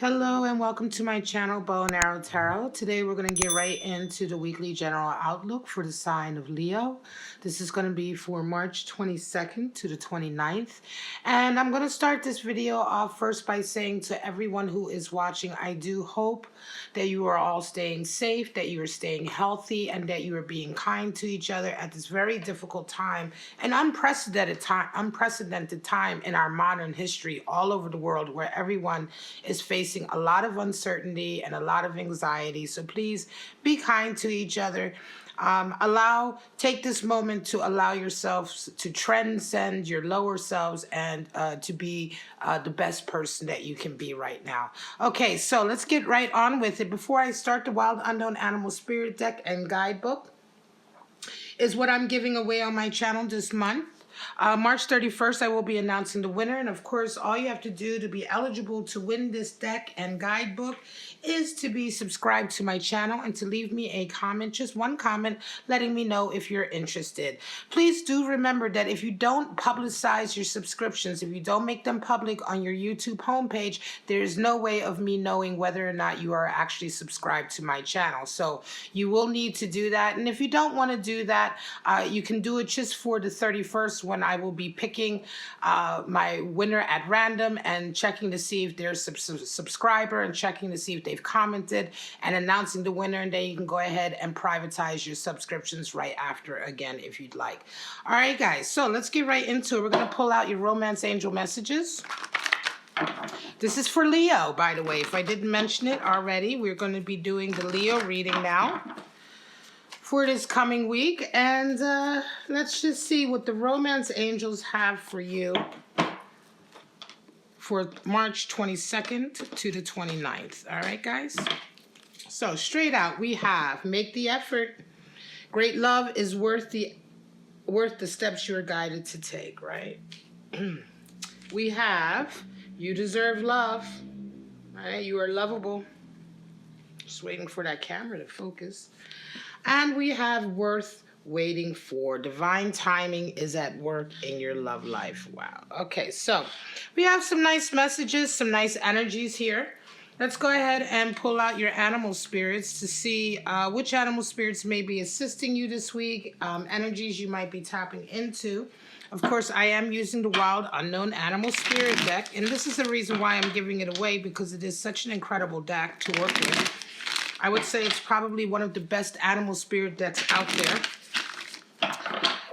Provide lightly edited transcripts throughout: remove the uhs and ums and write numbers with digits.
Hello and welcome to my channel, Bow and Arrow Tarot. Today we're going to get right into the weekly general outlook for the sign of Leo. This is going to be for March 22nd to the 29th. And I'm going to start this video off first by saying to everyone who is watching, I do hope that you are all staying safe, that you are staying healthy, and that you are being kind to each other at this very difficult time, an unprecedented time in our modern history all over the world, where everyone is facing a lot of uncertainty and a lot of anxiety. So please be kind to each other. Take this moment to allow yourselves to transcend your lower selves and to be the best person that you can be right now. Okay, so let's get right on with it. Before I start, the Wild Unknown Animal Spirit Deck and Guidebook is what I'm giving away on my channel this month. March 31st, I will be announcing the winner. And of course, all you have to do to be eligible to win this deck and guidebook is to be subscribed to my channel and to leave me a comment, just one comment, letting me know if you're interested. Please do remember that if you don't publicize your subscriptions, if you don't make them public on your YouTube homepage, there's no way of me knowing whether or not you are actually subscribed to my channel. So you will need to do that. And if you don't want to do that, you can do it just for the 31st, when I will be picking my winner at random and checking to see if there's a subscriber and checking to see if they've commented and announcing the winner, and then you can go ahead and privatize your subscriptions right after again if you'd like. All right, guys, so let's get right into it. We're going to pull out your romance angel messages. This is for Leo, by the way. If I didn't mention it already, we're going to be doing the Leo reading now for this coming week, and let's just see what the romance angels have for you for March 22nd to the 29th. All right, guys? So straight out, we have make the effort. Great love is worth the steps you're guided to take, right? We have you deserve love. All right, you are lovable. Just waiting for that camera to focus. And we have worth waiting for. Divine timing is at work in your love life. Wow. Okay, so we have some nice messages, some nice energies here. Let's go ahead and pull out your animal spirits to see which animal spirits may be assisting you this week, energies you might be tapping into. Of course, I am using the Wild Unknown Animal Spirit deck, and this is the reason why I'm giving it away, because it is such an incredible deck to work with. I would say it's probably one of the best animal spirit decks out there.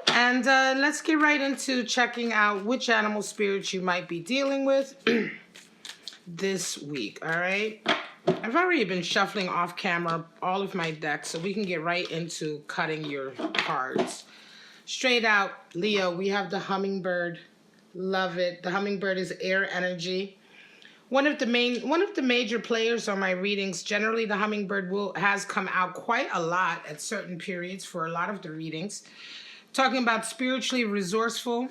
And let's get right into checking out which animal spirits you might be dealing with this week, all right? I've already been shuffling off camera all of my decks, so we can get right into cutting your cards. Straight out, Leo, we have the hummingbird. Love it. The hummingbird is air energy. One of the major players on my readings. Generally, the hummingbird has come out quite a lot at certain periods for a lot of the readings. Talking about spiritually resourceful.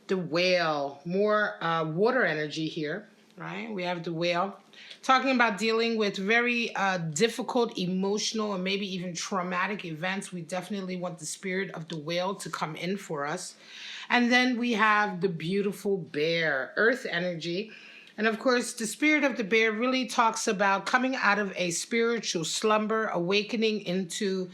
The whale, more water energy here, right? We have the whale. Talking about dealing with very difficult, emotional, and maybe even traumatic events. We definitely want the spirit of the whale to come in for us. And then we have the beautiful bear, earth energy. And of course, the spirit of the bear really talks about coming out of a spiritual slumber, awakening into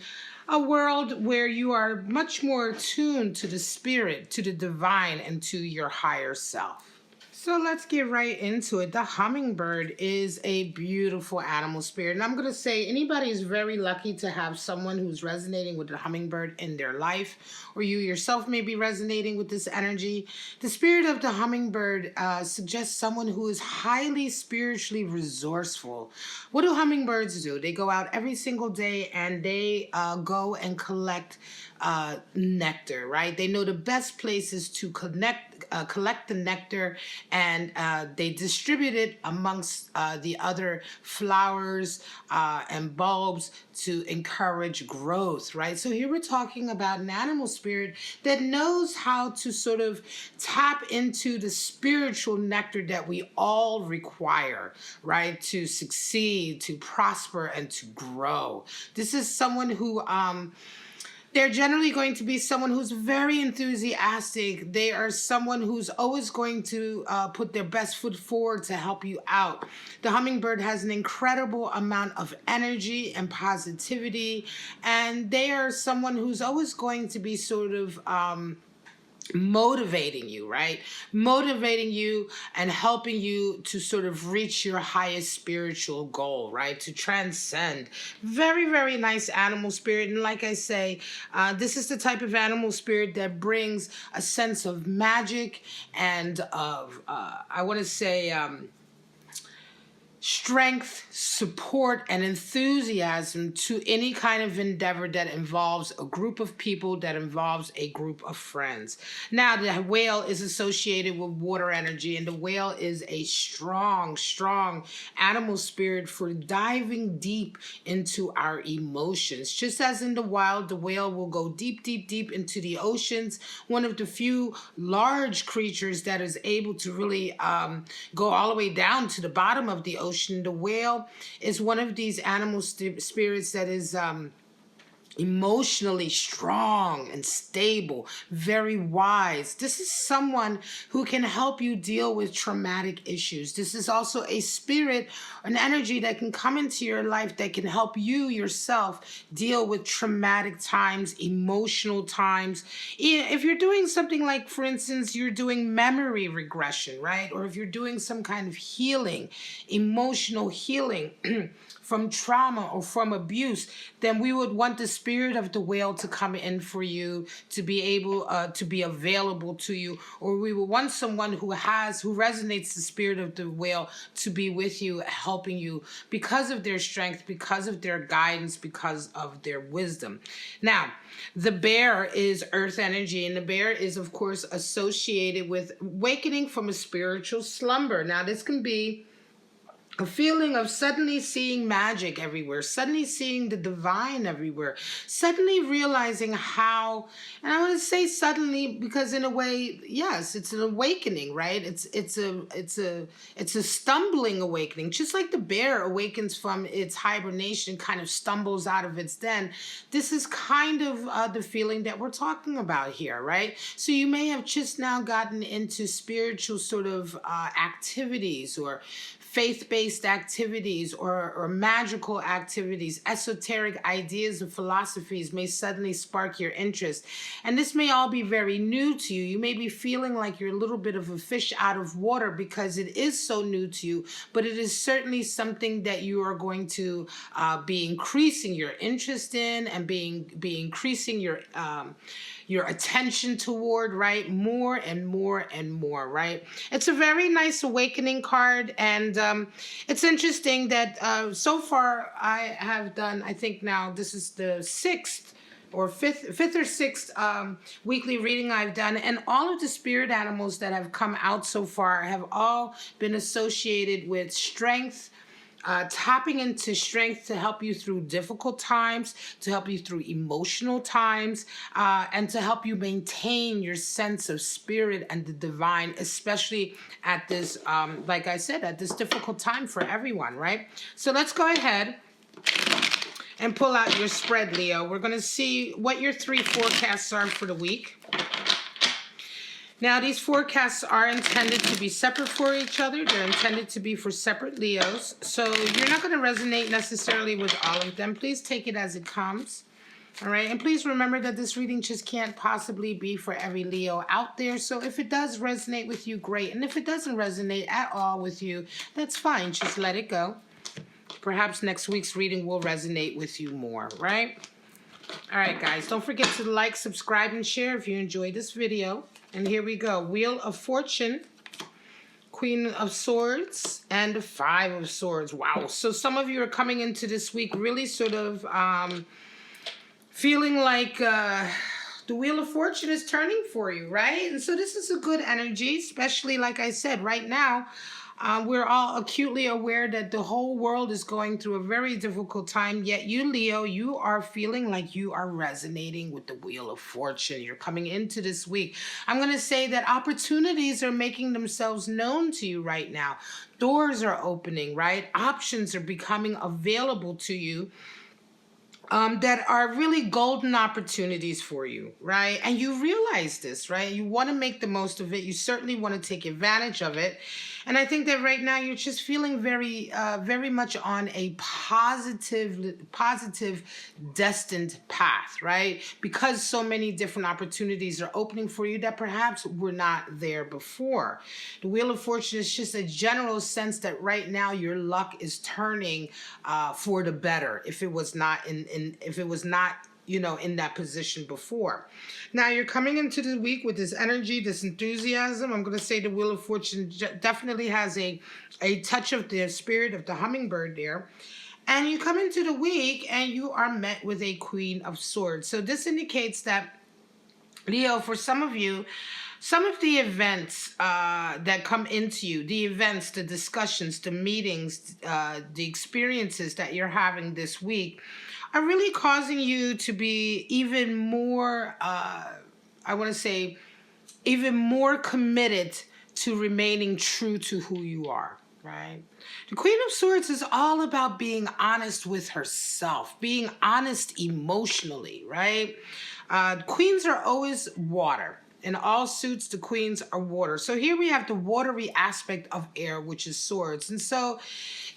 a world where you are much more attuned to the spirit, to the divine, and to your higher self. So let's get right into it. The hummingbird is a beautiful animal spirit. And I'm going to say anybody is very lucky to have someone who's resonating with the hummingbird in their life, or you yourself may be resonating with this energy. The spirit of the hummingbird suggests someone who is highly spiritually resourceful. What do hummingbirds do? They go out every single day and they go and collect nectar, right? They know the best places to collect the nectar, and they distribute it amongst the other flowers and bulbs to encourage growth, right? So here we're talking about an animal spirit that knows how to sort of tap into the spiritual nectar that we all require, right? To succeed, to prosper, and to grow. This is someone who They're generally going to be someone who's very enthusiastic. They are someone who's always going to put their best foot forward to help you out. The hummingbird has an incredible amount of energy and positivity, and they are someone who's always going to be sort of motivating you, right? Motivating you and helping you to sort of reach your highest spiritual goal, right? To transcend. Very, very nice animal spirit. And like I say, this is the type of animal spirit that brings a sense of magic and of, I want to say, strength, support, and enthusiasm to any kind of endeavor that involves a group of people, that involves a group of friends. Now, the whale is associated with water energy, and the whale is a strong, strong animal spirit for diving deep into our emotions. Just as in the wild, the whale will go deep, deep, deep into the oceans. One of the few large creatures that is able to really go all the way down to the bottom of the ocean. The whale is one of these animal spirits that is emotionally strong and stable, very wise. This is someone who can help you deal with traumatic issues. This is also a spirit, an energy that can come into your life that can help you yourself deal with traumatic times, emotional times. If you're doing something like, for instance, you're doing memory regression, right? Or if you're doing some kind of healing, emotional healing, from trauma or from abuse, then we would want the spirit of the whale to come in for you, to be able to be available to you, or we would want someone who resonates the spirit of the whale to be with you, helping you because of their strength, because of their guidance, because of their wisdom. Now, the bear is earth energy, and the bear is, of course, associated with awakening from a spiritual slumber. Now, this can be a feeling of suddenly seeing magic everywhere, suddenly seeing the divine everywhere, suddenly realizing how, and I want to say suddenly because in a way, yes, it's an awakening, right? It's a stumbling awakening, just like the bear awakens from its hibernation, kind of stumbles out of its den. This is kind of the feeling that we're talking about here, right? So you may have just now gotten into spiritual sort of activities or faith-based activities or magical activities, esoteric ideas and philosophies may suddenly spark your interest. And this may all be very new to you. You may be feeling like you're a little bit of a fish out of water because it is so new to you, but it is certainly something that you are going to be increasing your interest in and be increasing your attention toward, right? More and more and more, right? It's a very nice awakening card, and it's interesting that so far I have done, I think now this is the fifth or sixth weekly reading I've done, and all of the spirit animals that have come out so far have all been associated with strength, tapping into strength to help you through difficult times, to help you through emotional times, and to help you maintain your sense of spirit and the divine, especially at this, like I said, at this difficult time for everyone, right? So let's go ahead and pull out your spread, Leo. We're going to see what your 3 forecasts are for the week. Now, these forecasts are intended to be separate for each other. They're intended to be for separate Leos. So you're not going to resonate necessarily with all of them. Please take it as it comes. All right. And please remember that this reading just can't possibly be for every Leo out there. So if it does resonate with you, great. And if it doesn't resonate at all with you, that's fine. Just let it go. Perhaps next week's reading will resonate with you more, right? All right, guys. Don't forget to like, subscribe, and share if you enjoyed this video. And here we go. Wheel of Fortune, Queen of Swords, and the 5 of Swords. Wow. So some of you are coming into this week really sort of feeling like the Wheel of Fortune is turning for you, right? And so this is a good energy, especially like I said, right now, we're all acutely aware that the whole world is going through a very difficult time, yet you, Leo, you are feeling like you are resonating with the Wheel of Fortune. You're coming into this week. I'm going to say that opportunities are making themselves known to you right now. Doors are opening, right? Options are becoming available to you. that are really golden opportunities for you, right? And you realize this, right? You want to make the most of it. You certainly want to take advantage of it. And I think that right now you're just feeling very much on a positive, destined path, right? Because so many different opportunities are opening for you that perhaps were not there before. The Wheel of Fortune is just a general sense that right now your luck is turning for the better. If it was not if it was not in that position before. Now you're coming into the week with this energy, this enthusiasm. I'm going to say the Wheel of Fortune definitely has a touch of the spirit of the hummingbird there. And you come into the week and you are met with a Queen of Swords. So this indicates that, Leo, for some of you, some of the events that come into you, the events, the discussions, the meetings, the experiences that you're having this week are really causing you to be even more, I want to say, even more committed to remaining true to who you are, right? The Queen of Swords is all about being honest with herself, being honest emotionally, right? Queens are always water. In all suits, the queens are water. So here we have the watery aspect of air, which is swords. And so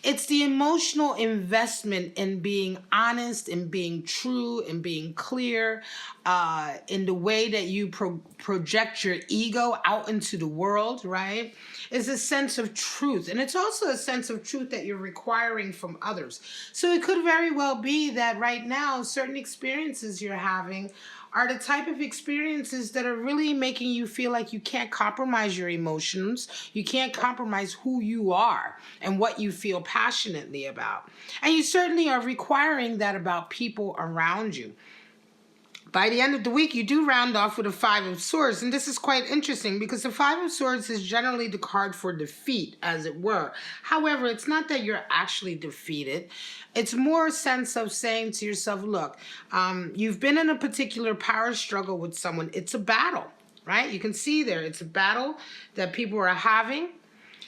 it's the emotional investment in being honest, in being true, in being clear, in the way that you project your ego out into the world, right? It's a sense of truth. And it's also a sense of truth that you're requiring from others. So it could very well be that right now, certain experiences you're having are the type of experiences that are really making you feel like you can't compromise your emotions. You can't compromise who you are and what you feel passionately about. And you certainly are requiring that about people around you. By the end of the week, you do round off with a Five of Swords. And this is quite interesting because the Five of Swords is generally the card for defeat, as it were. However, it's not that you're actually defeated. It's more a sense of saying to yourself, look, you've been in a particular power struggle with someone. It's a battle, right? You can see there, it's a battle that people are having,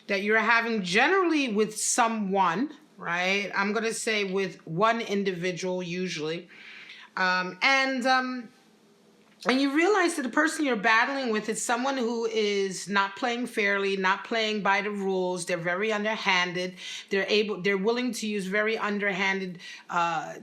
that you're having generally with someone, right? I'm going to say with one individual usually. And you realize that the person you're battling with is someone who is not playing fairly, not playing by the rules. They're very underhanded. They're willing to use very underhanded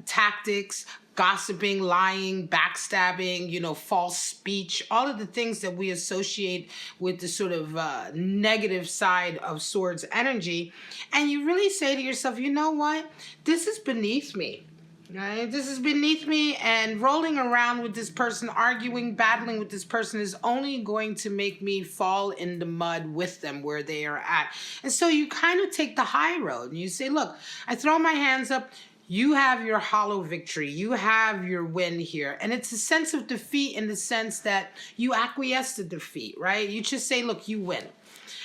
tactics, gossiping, lying, backstabbing, false speech, all of the things that we associate with the sort of negative side of swords energy. And you really say to yourself, you know what? This is beneath me. Right? This is beneath me, and rolling around with this person, arguing, battling with this person is only going to make me fall in the mud with them where they are at. And so you kind of take the high road and you say, look, I throw my hands up. You have your hollow victory. You have your win here. And it's a sense of defeat in the sense that you acquiesce to defeat, right? You just say, look, you win.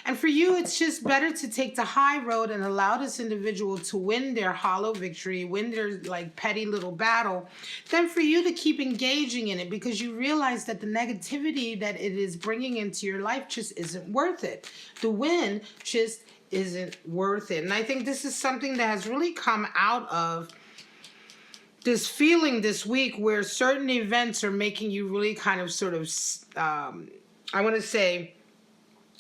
And for you, it's just better to take the high road and allow this individual to win their hollow victory, win their petty little battle, than for you to keep engaging in it because you realize that the negativity that it is bringing into your life just isn't worth it. The win just isn't worth it. And I think this is something that has really come out of this feeling this week where certain events are making you really kind of sort of, I want to say,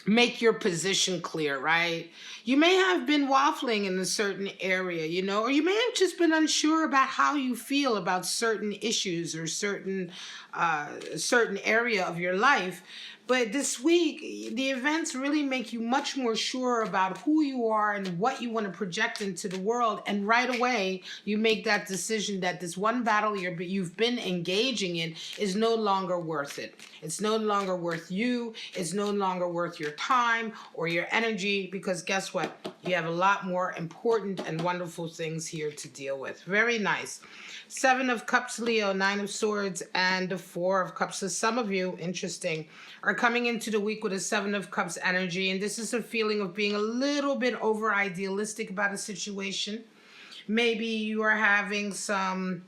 make your position clear, right? You may have been waffling in a certain area, or you may have just been unsure about how you feel about certain issues or certain area of your life. But this week, the events really make you much more sure about who you are and what you want to project into the world. And right away, you make that decision that this one battle you've been engaging in is no longer worth it. It's no longer worth you. It's no longer worth your time or your energy because guess what? You have a lot more important and wonderful things here to deal with. Very nice. Seven of Cups, Leo, Nine of Swords, and the Four of Cups. So some of you, interesting, are coming into the week with a Seven of Cups energy, and this is a feeling of being a little bit over-idealistic about a situation. Maybe you are having some...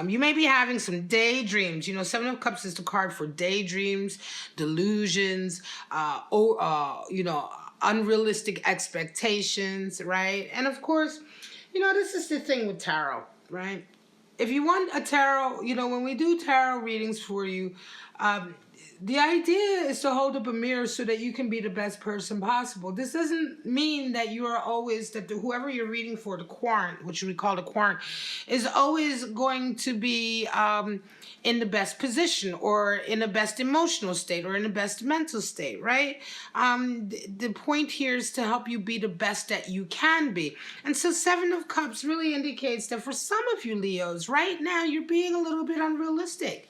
you may be having some daydreams. Seven of Cups is the card for daydreams, delusions, unrealistic expectations, right? And of course, this is the thing with tarot, right? if you want a tarot, when we do tarot readings for you, um, the idea is to hold up a mirror so that you can be the best person possible. This doesn't mean that you are always, that whoever you're reading for, the quant, which we call the quant, is always going to be in the best position or in the best emotional state or in the best mental state, right? The point here is to help you be the best that you can be. And so Seven of Cups really indicates that for some of you Leos, right now, you're being a little bit unrealistic.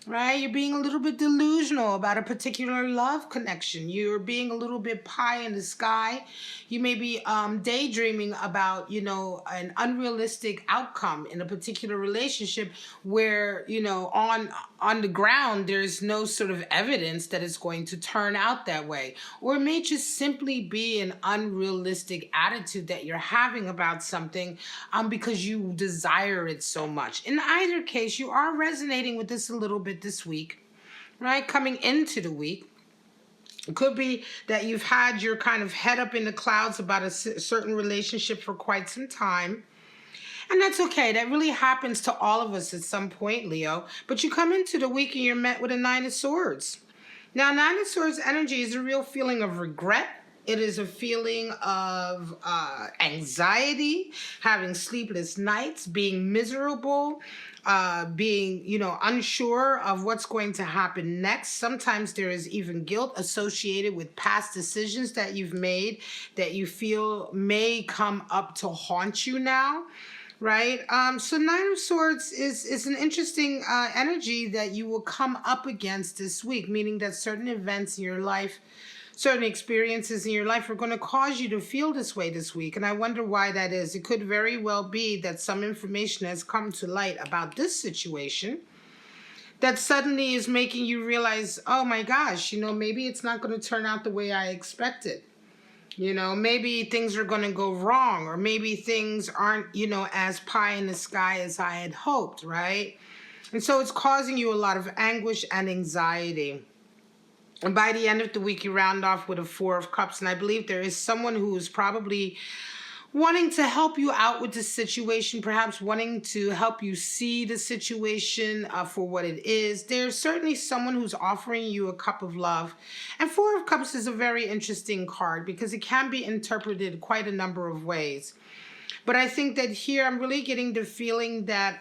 Right? You're being a little bit delusional about a particular love connection. You're being a little bit pie in the sky. You may be daydreaming about, an unrealistic outcome in a particular relationship where, on the ground, there's no sort of evidence that it's going to turn out that way. Or it may just simply be an unrealistic attitude that you're having about something because you desire it so much. In either case, you are resonating with this a little bit this week, right? Coming into the week. It could be that you've had your kind of head up in the clouds about a certain relationship for quite some time. And that's okay. That really happens to all of us at some point, Leo. But you come into the week and you're met with a Nine of Swords. Now, Nine of Swords energy is a real feeling of regret. It is a feeling of anxiety, having sleepless nights, being miserable, being, unsure of what's going to happen next. Sometimes there is even guilt associated with past decisions that you've made that you feel may come up to haunt you now. Right? So Nine of Swords is an interesting energy that you will come up against this week, meaning that certain events in your life, certain experiences in your life are going to cause you to feel this way this week. And I wonder why that is. It could very well be that some information has come to light about this situation that suddenly is making you realize, oh my gosh, maybe it's not going to turn out the way I expected. Maybe things are going to go wrong, or maybe things aren't, as pie in the sky as I had hoped, right? And so it's causing you a lot of anguish and anxiety. And by the end of the week, you round off with a Four of Cups. And I believe there is someone who is probably wanting to help you out with this situation, perhaps wanting to help you see the situation for what it is. There's certainly someone who's offering you a cup of love. And Four of Cups is a very interesting card because it can be interpreted quite a number of ways. But I think that here I'm really getting the feeling that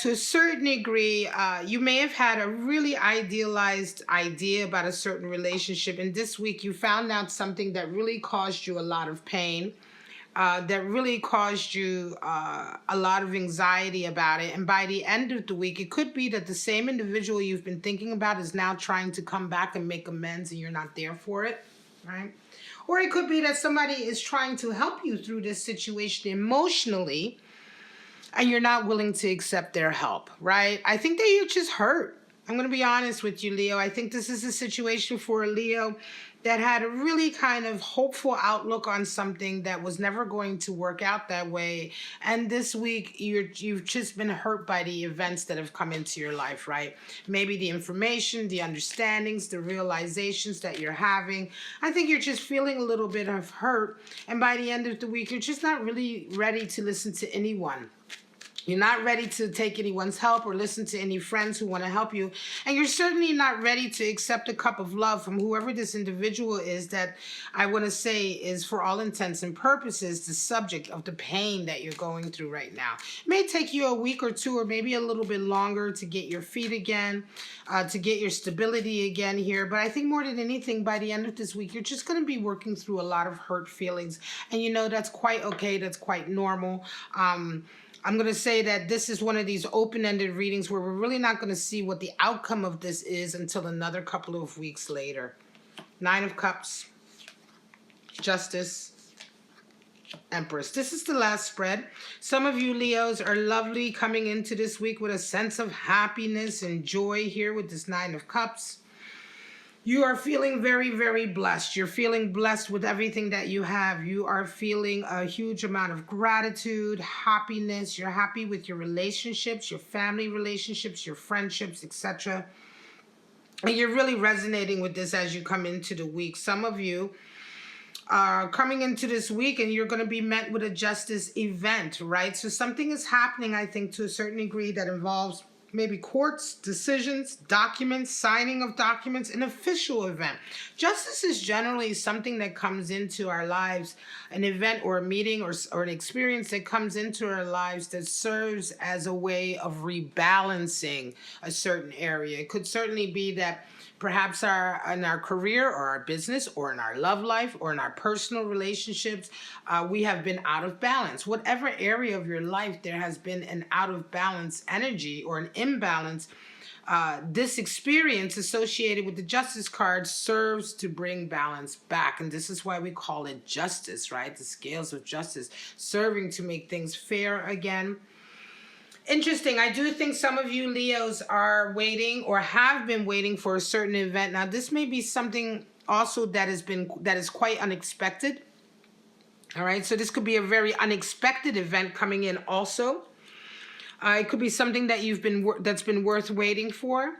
to a certain degree, you may have had a really idealized idea about a certain relationship. And this week you found out something that really caused you a lot of pain, that really caused you a lot of anxiety about it. And by the end of the week, it could be that the same individual you've been thinking about is now trying to come back and make amends and you're not there for it, right? Or it could be that somebody is trying to help you through this situation emotionally, and you're not willing to accept their help, right? I think that you're just hurt. I'm going to be honest with you, Leo. I think this is a situation for a Leo that had a really kind of hopeful outlook on something that was never going to work out that way. And this week, you've just been hurt by the events that have come into your life, right? Maybe the information, the understandings, the realizations that you're having. I think you're just feeling a little bit of hurt. And by the end of the week, you're just not really ready to listen to anyone. You're not ready to take anyone's help or listen to any friends who want to help you. And you're certainly not ready to accept a cup of love from whoever this individual is that I want to say is, for all intents and purposes, the subject of the pain that you're going through right now. It may take you a week or two or maybe a little bit longer to get your feet again, to get your stability again here. But I think more than anything, by the end of this week, you're just going to be working through a lot of hurt feelings. And that's quite okay. That's quite normal. I'm going to say that this is one of these open-ended readings where we're really not going to see what the outcome of this is until another couple of weeks later. Nine of Cups, Justice, Empress. This is the last spread. Some of you Leos are lovely coming into this week with a sense of happiness and joy here with this Nine of Cups. You are feeling very, very blessed. You're feeling blessed with everything that you have. You are feeling a huge amount of gratitude, happiness. You're happy with your relationships, your family relationships, your friendships, etc. And you're really resonating with this as you come into the week. Some of you coming into this week, and you're going to be met with a justice event, right? So something is happening, I think, to a certain degree that involves maybe courts, decisions, documents, signing of documents, an official event. Justice is generally something that comes into our lives, an event or a meeting or an experience that comes into our lives that serves as a way of rebalancing a certain area. It could certainly be that perhaps in our career or our business or in our love life or in our personal relationships, we have been out of balance. Whatever area of your life there has been an out of balance energy or an imbalance, this experience associated with the justice card serves to bring balance back. And this is why we call it justice, right? The scales of justice, serving to make things fair again. Interesting. I do think some of you Leos are waiting or have been waiting for a certain event. Now, this may be something also that is quite unexpected. All right. So this could be a very unexpected event coming in also. It could be something that that's been worth waiting for.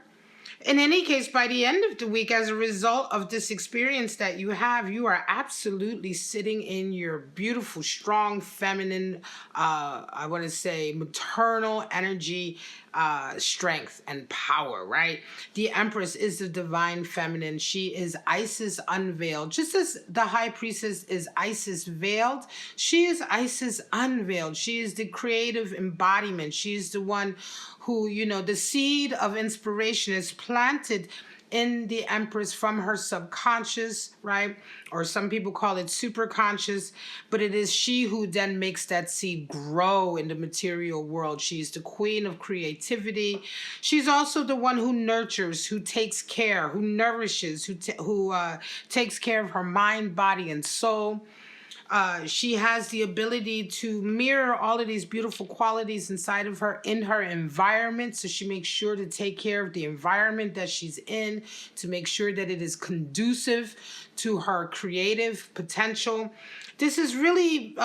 In any case, by the end of the week, as a result of this experience that you have, you are absolutely sitting in your beautiful, strong, feminine, I want to say maternal energy, strength and power, right? The Empress is the divine feminine. She is Isis unveiled. Just as the High Priestess is Isis veiled, she is Isis unveiled. She is the creative embodiment. She is the one who, the seed of inspiration is planted in the Empress from her subconscious, right? Or some people call it superconscious, but it is she who then makes that seed grow in the material world. She's the queen of creativity. She's also the one who nurtures, who takes care, who nourishes, who takes care of her mind, body, and soul. She has the ability to mirror all of these beautiful qualities inside of her in her environment. So she makes sure to take care of the environment that she's in, to make sure that it is conducive to her creative potential. This is really,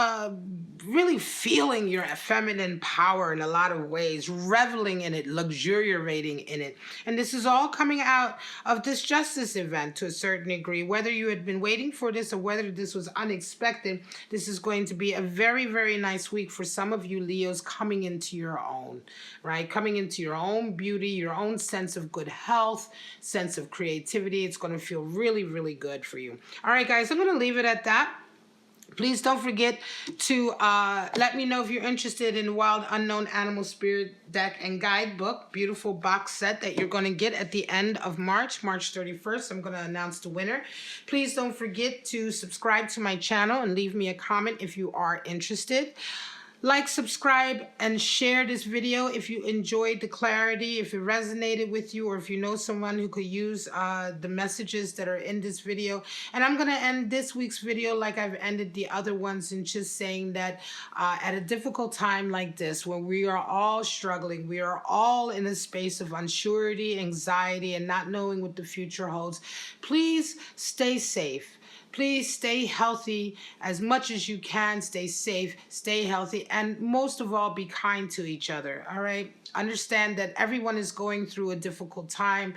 really feeling your feminine power in a lot of ways, reveling in it, luxuriating in it. And this is all coming out of this justice event to a certain degree. Whether you had been waiting for this or whether this was unexpected, this is going to be a very, very nice week for some of you Leos coming into your own, right? Coming into your own beauty, your own sense of good health, sense of creativity. It's going to feel really, really good for you. All right, guys, I'm going to leave it at that. Please don't forget to let me know if you're interested in Wild Unknown Animal Spirit Deck and Guidebook. Beautiful box set that you're going to get at the end of March 31st. I'm going to announce the winner. Please don't forget to subscribe to my channel and leave me a comment if you are interested. Like, subscribe, and share this video if you enjoyed the clarity, if it resonated with you, or if you know someone who could use the messages that are in this video. And I'm going to end this week's video like I've ended the other ones, and just saying that at a difficult time like this, when we are all struggling, we are all in a space of unsurety, anxiety, and not knowing what the future holds, please stay safe. Please stay healthy as much as you can. Stay safe, stay healthy, and most of all, be kind to each other, all right? Understand that everyone is going through a difficult time.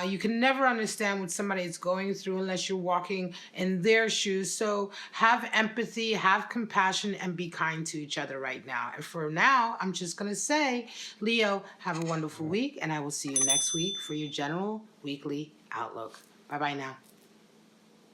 You can never understand what somebody is going through unless you're walking in their shoes. So have empathy, have compassion, and be kind to each other right now. And for now, I'm just going to say, Leo, have a wonderful week, and I will see you next week for your general weekly outlook. Bye-bye now.